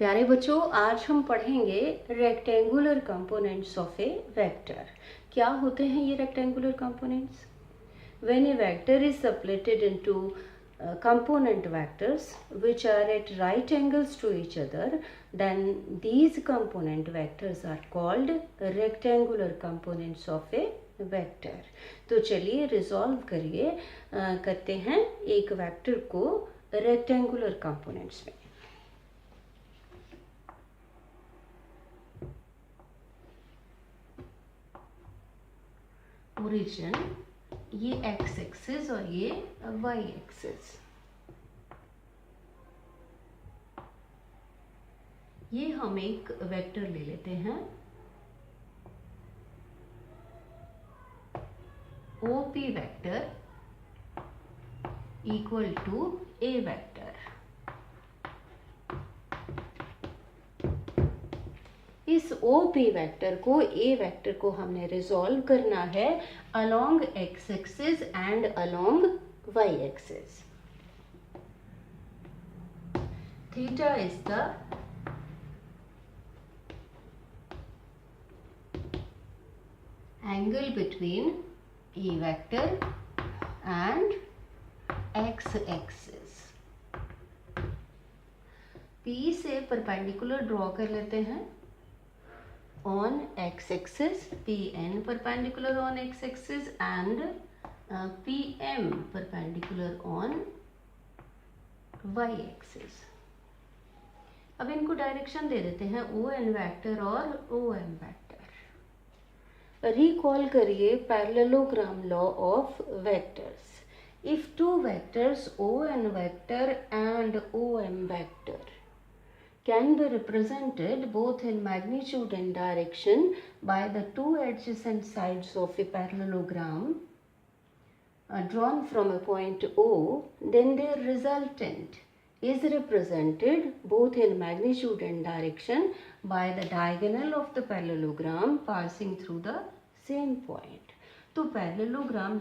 प्यारे बच्चों, आज हम पढ़ेंगे rectangular components of a vector. क्या होते हैं ये rectangular components? When a vector is subplated into component vectors which are at right angles to each other, then these component vectors are called rectangular components of a vector। तो चलिए resolve करते हैं एक vector को rectangular components में। Origin ये x axis और ये वाई एक्सिस। ये हम एक वेक्टर ले लेते हैं OP vector equal to A vector. इस OP वेक्टर को ए वेक्टर को हमने रिजॉल्व करना है along x axis and along Y axis. Theta is the angle between a vector and x axis. P से परपेंडिकुलर ड्रॉ कर लेते हैं on x-axis, Pn perpendicular on x-axis and Pm perpendicular on y-axis। अब इनको direction दे देते हैं ON vector और OM vector. Recall करिए parallelogram law of vectors. If two vectors ON vector and OM vector can be represented both in magnitude and direction by the two adjacent sides of a parallelogram drawn from a point O, then their resultant is represented both in magnitude and direction by the diagonal of the parallelogram passing through the same point। तो parallelogram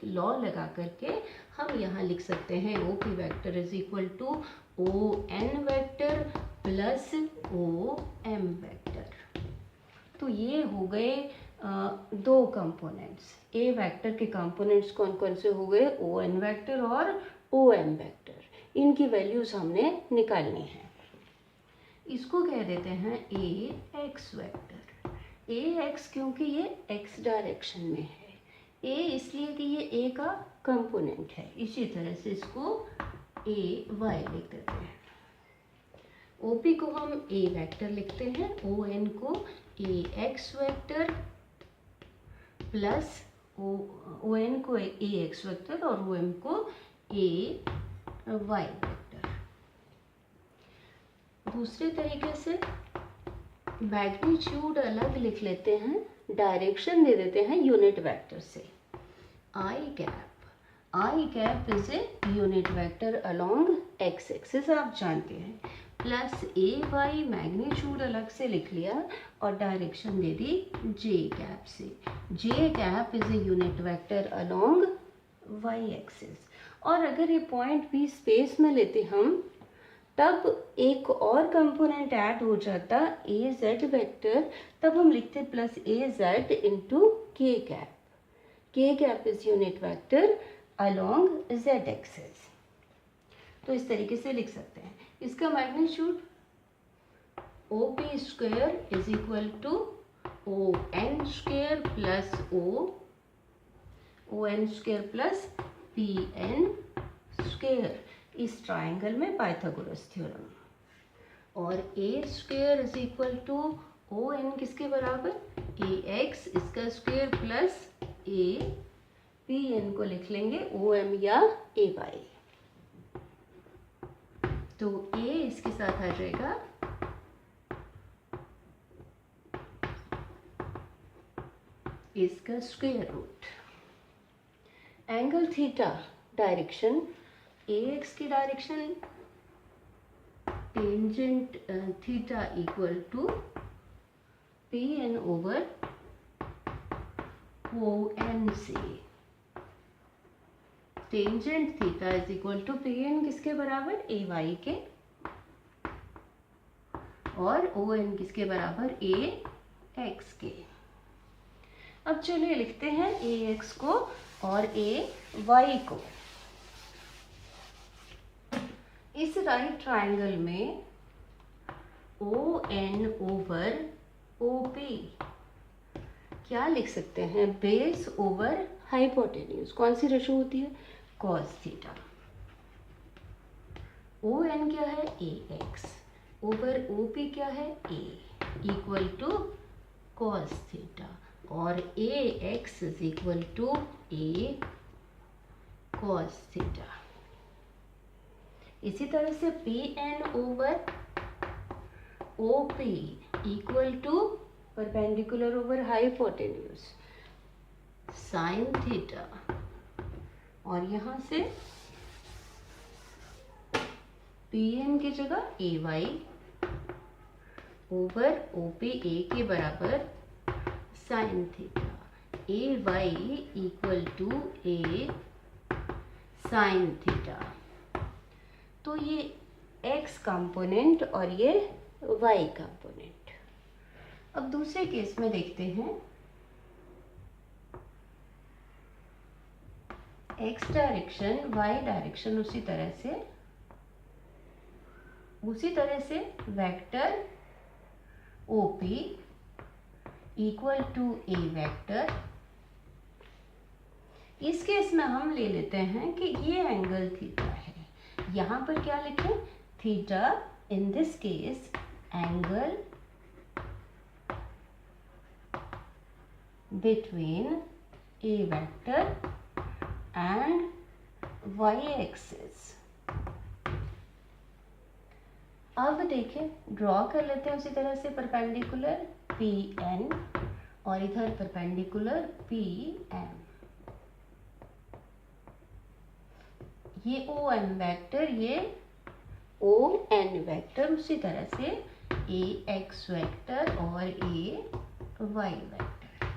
law लगा करके हम यहाँ लिख सकते हैं OP vector is equal to ON vector plus OM vector. तो ये हो गए दो कंपोनेंट्स। ए वेक्टर के कंपोनेंट्स कौन कौन से हो गए? ON वेक्टर और OM वेक्टर। इनकी वैल्यूज हमने निकालनी है। इसको कह देते हैं AX वेक्टर। AX क्योंकि ये X डायरेक्शन में है, A इसलिए कि ये A का कंपोनेंट है। इसी तरह से इसको AY लिख देते हैं। OP को हम A वेक्टर लिखते हैं, ON को AX वेक्टर प्लस ON को AX वेक्टर और OM को AY वेक्टर। दूसरे तरीके से मैग्नीट्यूड अलग लिख लेते हैं, डायरेक्शन दे देते हैं यूनिट वेक्टर से। I cap is a unit vector along x axis, आप जानते हैं, प्लस AY मैग्नीट्यूड अलग से लिख लिया और डायरेक्शन दे दी J कैप से। J cap is a unit vector along Y axis. और अगर ये पॉइंट भी स्पेस में लेते हम, तब एक और कंपोनेंट ऐड हो जाता AZ वेक्टर। तब हम लिखते plus AZ into K cap. K cap is unit vector along Z axis. तो इस तरीके से लिख सकते हैं। इसका magnitude OP square is equal to ON square plus ON square plus PN square, इस ट्राइंगल में पाइथागोरस थ्योरम। और A square is equal to ON किसके बराबर? AX इसका स्क्वायर प्लस PN को लिख लेंगे OM या AY। तो A इसके साथ आ जाएगा इसका square root. Angle theta direction, AX की direction tangent theta equal to PN over ON से। Tangent theta is equal to PN किसके बराबर? AY के। और ओ एन किसके बराबर, ए एक्स के। अब चलिए लिखते हैं ए एक्स को और ए वाई को। इस राइट ट्राइंगल में O N over O P क्या लिख सकते हैं, बेस ओवर हाइपोटेन्यूज। कौन सी रेशो होती है, कॉस थीटा। ओ एन क्या है, A X over O P क्या है, A equal to cos theta, और A X is equal to A cos theta. इसी तरह से P N over O P equal to perpendicular over hypotenuse sine theta, और यहां से पी एन की जगह A Y over O P A के बराबर sine theta, A Y equal to A sine theta. तो ये x कंपोनेंट और ये y कंपोनेंट। अब दूसरे केस में देखते हैं, x डायरेक्शन y डायरेक्शन उसी तरह से vector OP equal to A vector. इस केस में हम ले लेते हैं कि ये एंगल थीटा है, यहां पर क्या लिखें, theta, in this case angle between a vector and y axis. अब देखें, ड्रॉ कर लेते हैं उसी तरह से परपेंडिकुलर पी एन और इधर परपेंडिकुलर पी एम। ये ओ एम वेक्टर, ये ओ एन वेक्टर, उसी तरह से ए एक्स वेक्टर और ए वाई वेक्टर।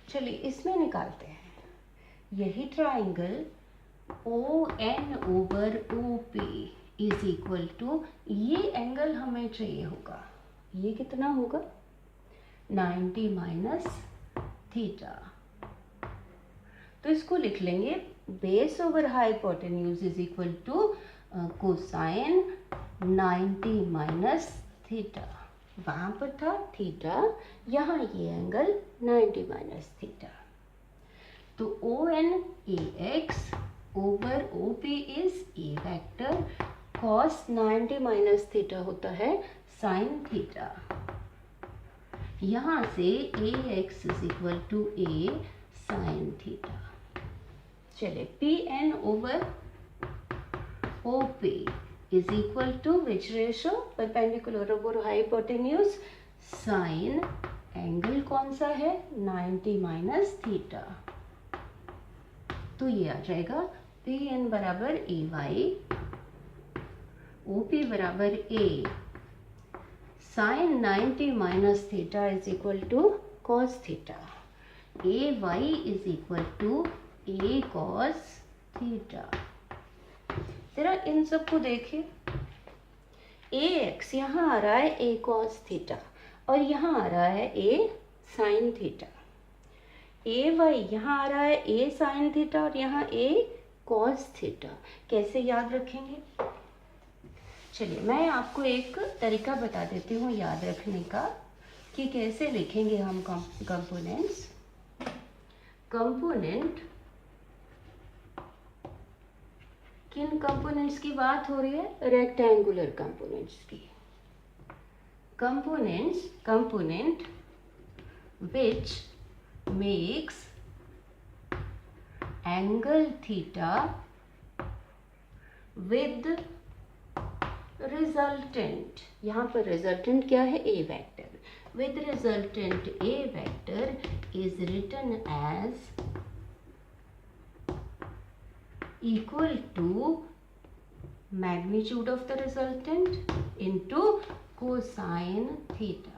चलिए इसमें निकालते हैं। यही triangle O N over O P is equal to, ये एंगल हमें चाहिए होगा, ये कितना होगा, 90 माइनस थीटा। तो इसको लिख लेंगे base over hypotenuse is equal to cosine 90 minus theta. वहां पर था थीटा, यहाँ ये एंगल 90 माइनस थीटा। तो O N A X over O P is a vector, cos 90 minus theta होता है साइन थीटा। यहां से A X is equal to A sine theta. चलिए P N over O P is equal to which ratio, perpendicular over hypotenuse sine, angle कौन सा है, 90 minus theta. तो ये आ जाएगा पी एन बराबर ए वाई, ओ पी बराबर A sine 90 minus theta is equal to cos theta, A Y is equal to A cos theta. जरा इन सबको देखिए, ए एक्स यहाँ आ रहा है ए कॉस थीटा और यहाँ आ रहा है ए साइन थीटा, ए वाई यहाँ आ रहा है ए साइन थीटा और यहाँ ए कॉस थीटा। कैसे याद रखेंगे, चलिए मैं आपको एक तरीका बता देती हूँ याद रखने का कि कैसे लिखेंगे हम कंपोनेंट्स। कंपोनेंट, किन कंपोनेंट्स की बात हो रही है, रेक्टेंगुलर कंपोनेंट्स की। Component which makes angle theta with resultant, यहाँ पर resultant क्या है, a vector, with resultant a vector is written as equal to magnitude of the resultant into cosine theta.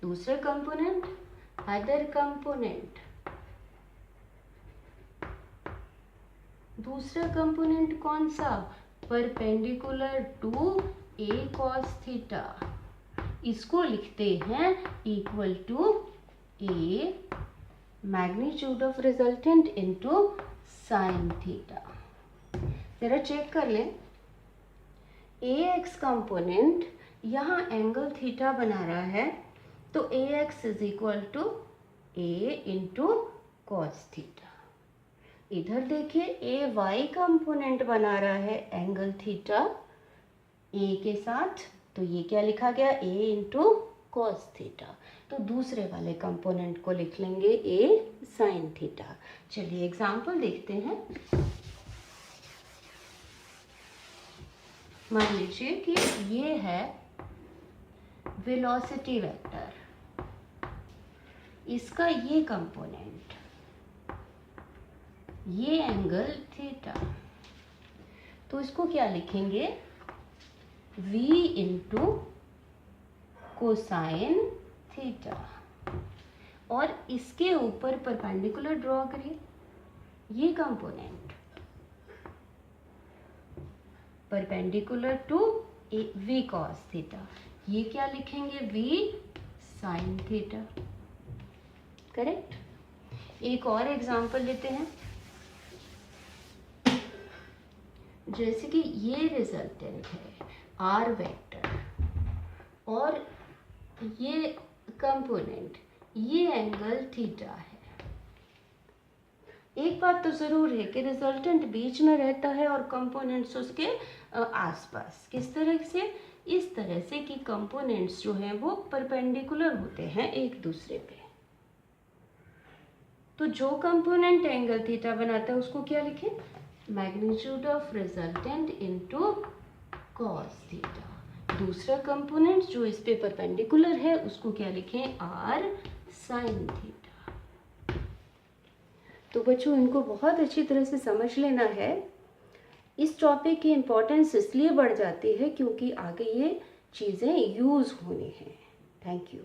दूसरा कंपोनेंट, अदर कंपोनेंट, दूसरा component कौन सा, perpendicular to A cos theta, इसको लिखते हैं equal to A magnitude of resultant into sine theta. जरा check कर लें, ए एक्स कंपोनेंट यहाँ एंगल थीटा बना रहा है, तो A X is equal to A into cos theta. इधर देखिए ए वाई कंपोनेंट बना रहा है एंगल थीटा ए के साथ, तो ये क्या लिखा गया, ए इंटू कॉस थीटा। तो दूसरे वाले कंपोनेंट को लिख लेंगे ए साइन थीटा। चलिए एग्जाम्पल देखते हैं। मान लीजिए कि ये है वेलोसिटी वेक्टर, इसका ये कंपोनेंट, ये एंगल थीटा, तो इसको क्या लिखेंगे, v इंटू कोसाइन थीटा, और इसके ऊपर परपेंडिकुलर ड्रॉ करिए, ये component perpendicular to v cos theta, ये क्या लिखेंगे, v sin थीटा। करेक्ट। एक और एग्जांपल लेते हैं, जैसे कि ये रिजल्टेंट है r वेक्टर और ये कंपोनेंट, ये एंगल थीटा है। एक बात तो जरूर है कि रिजल्टेंट बीच में रहता है और कंपोनेंट्स उसके आसपास। किस तरह से, इस तरह से कि कंपोनेंट्स जो हैं वो परपेंडिकुलर होते हैं एक दूसरे पे। तो जो कंपोनेंट एंगल थीटा बनाता है उसको क्या लिखें, magnitude of resultant into cos theta. दूसरा कंपोनेंट जो इस पे परपेंडिकुलर है उसको क्या लिखें, आर साइन थीटा। तो बच्चों इनको बहुत अच्छी तरह से समझ लेना है। इस टॉपिक की इम्पोर्टेंस इसलिए बढ़ जाती है क्योंकि आगे ये चीज़ें यूज़ होनी हैं। Thank you.